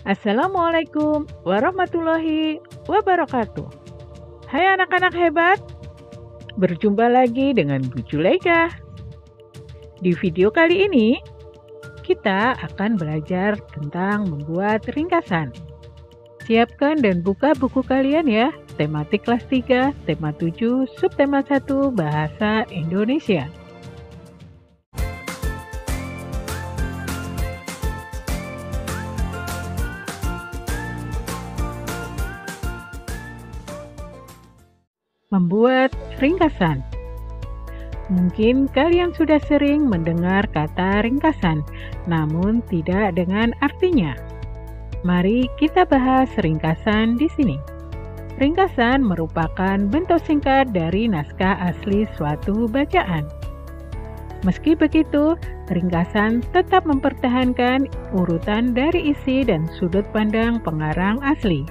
Assalamualaikum warahmatullahi wabarakatuh. Hai anak-anak hebat, berjumpa lagi dengan Bu Juleika. Di video kali ini, kita akan belajar tentang membuat ringkasan. Siapkan dan buka buku kalian ya, tematik kelas 3, tema 7, subtema 1, Bahasa Indonesia. Membuat ringkasan. Mungkin kalian sudah sering mendengar kata ringkasan, namun tidak dengan artinya. Mari kita bahas ringkasan di sini. Ringkasan merupakan bentuk singkat dari naskah asli suatu bacaan. Meski begitu, ringkasan tetap mempertahankan urutan dari isi dan sudut pandang pengarang asli.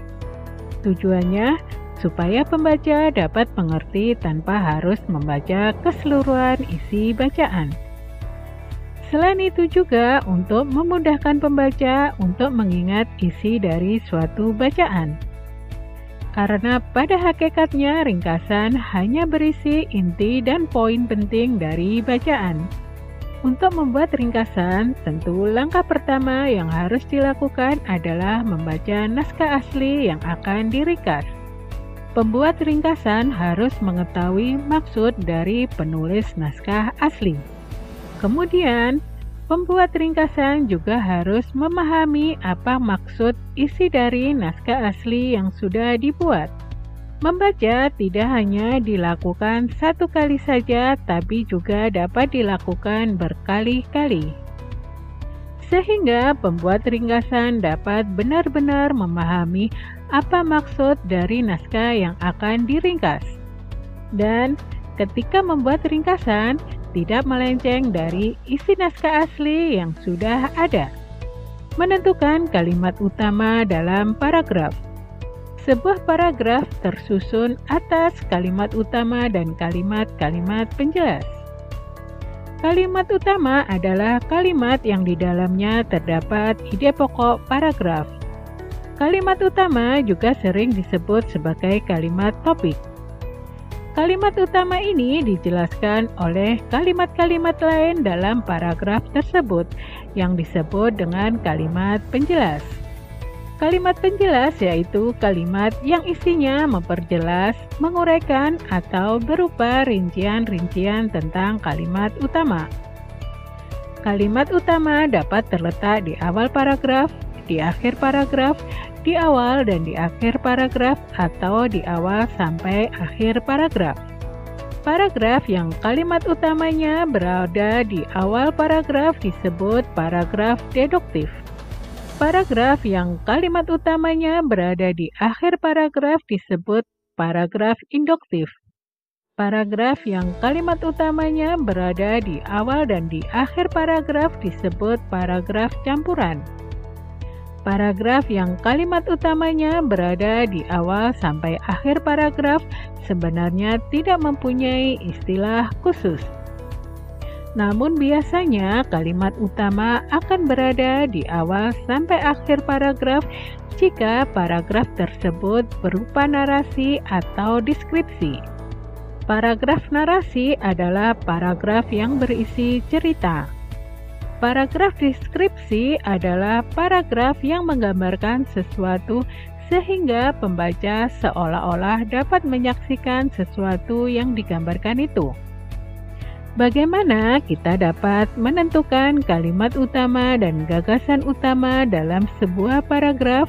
Tujuannya supaya pembaca dapat mengerti tanpa harus membaca keseluruhan isi bacaan. Selain itu juga untuk memudahkan pembaca untuk mengingat isi dari suatu bacaan. Karena pada hakikatnya ringkasan hanya berisi inti dan poin penting dari bacaan. Untuk membuat ringkasan, tentu langkah pertama yang harus dilakukan adalah membaca naskah asli yang akan diringkas. Pembuat ringkasan harus mengetahui maksud dari penulis naskah asli. Kemudian, pembuat ringkasan juga harus memahami apa maksud isi dari naskah asli yang sudah dibuat. Membaca tidak hanya dilakukan satu kali saja, tapi juga dapat dilakukan berkali-kali. Sehingga pembuat ringkasan dapat benar-benar memahami apa maksud dari naskah yang akan diringkas. Dan ketika membuat ringkasan, tidak melenceng dari isi naskah asli yang sudah ada. Menentukan kalimat utama dalam paragraf. Sebuah paragraf tersusun atas kalimat utama dan kalimat-kalimat penjelas. Kalimat utama adalah kalimat yang di dalamnya terdapat ide pokok paragraf. Kalimat utama juga sering disebut sebagai kalimat topik. Kalimat utama ini dijelaskan oleh kalimat-kalimat lain dalam paragraf tersebut yang disebut dengan kalimat penjelas. Kalimat penjelas yaitu kalimat yang isinya memperjelas, menguraikan, atau berupa rincian-rincian tentang kalimat utama. Kalimat utama dapat terletak di awal paragraf, di akhir paragraf, di awal dan di akhir paragraf, atau di awal sampai akhir paragraf. Paragraf yang kalimat utamanya berada di awal paragraf disebut paragraf deduktif. Paragraf yang kalimat utamanya berada di akhir paragraf disebut paragraf induktif. Paragraf yang kalimat utamanya berada di awal dan di akhir paragraf disebut paragraf campuran. Paragraf yang kalimat utamanya berada di awal sampai akhir paragraf sebenarnya tidak mempunyai istilah khusus. Namun biasanya kalimat utama akan berada di awal sampai akhir paragraf jika paragraf tersebut berupa narasi atau deskripsi. Paragraf narasi adalah paragraf yang berisi cerita. Paragraf deskripsi adalah paragraf yang menggambarkan sesuatu sehingga pembaca seolah-olah dapat menyaksikan sesuatu yang digambarkan itu. Bagaimana kita dapat menentukan kalimat utama dan gagasan utama dalam sebuah paragraf?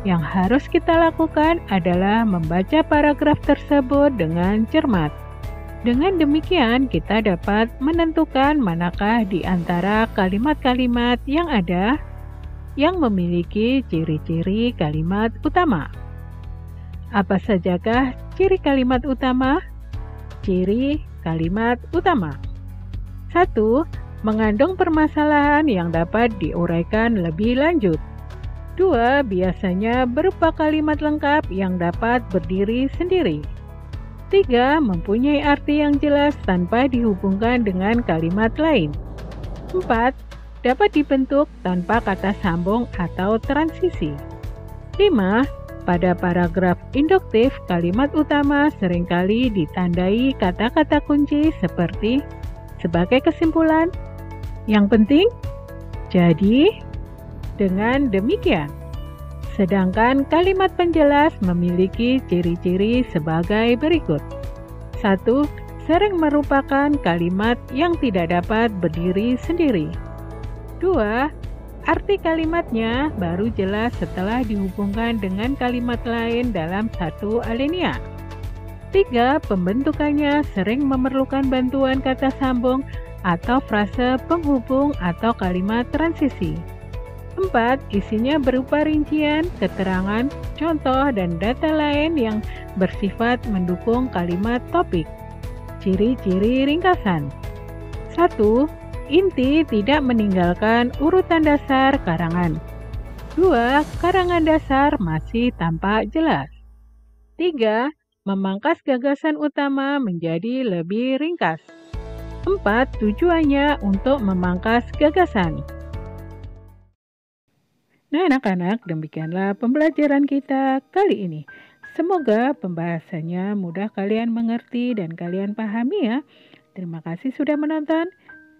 Yang harus kita lakukan adalah membaca paragraf tersebut dengan cermat. Dengan demikian, kita dapat menentukan manakah di antara kalimat-kalimat yang ada yang memiliki ciri-ciri kalimat utama. Apa sajakah ciri kalimat utama? Ciri kalimat utama. 1. Mengandung permasalahan yang dapat diuraikan lebih lanjut. 2. Biasanya berupa kalimat lengkap yang dapat berdiri sendiri. 3. Mempunyai arti yang jelas tanpa dihubungkan dengan kalimat lain. 4. dapat dibentuk tanpa kata sambung atau transisi. 5. Pada paragraf induktif, kalimat utama seringkali ditandai kata-kata kunci seperti sebagai kesimpulan, yang penting, jadi, dengan demikian. Sedangkan kalimat penjelas memiliki ciri-ciri sebagai berikut. 1. Sering merupakan kalimat yang tidak dapat berdiri sendiri. 2. Arti kalimatnya baru jelas setelah dihubungkan dengan kalimat lain dalam satu alinea. 3. Pembentukannya sering memerlukan bantuan kata sambung atau frase penghubung atau kalimat transisi. 4. Isinya berupa rincian, keterangan, contoh, dan data lain yang bersifat mendukung kalimat topik. Ciri-ciri ringkasan. 1. Inti tidak meninggalkan urutan dasar karangan. 2. Karangan dasar masih tampak jelas. 3. Memangkas gagasan utama menjadi lebih ringkas. 4. Tujuannya untuk memangkas gagasan. Nah anak-anak, demikianlah pembelajaran kita kali ini. Semoga pembahasannya mudah kalian mengerti dan kalian pahami ya. Terima kasih sudah menonton.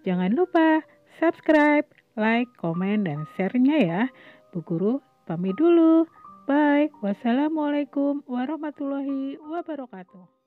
Jangan lupa subscribe, like, komen, dan share-nya ya. Bu Guru pamit dulu. Bye. Wassalamualaikum warahmatullahi wabarakatuh.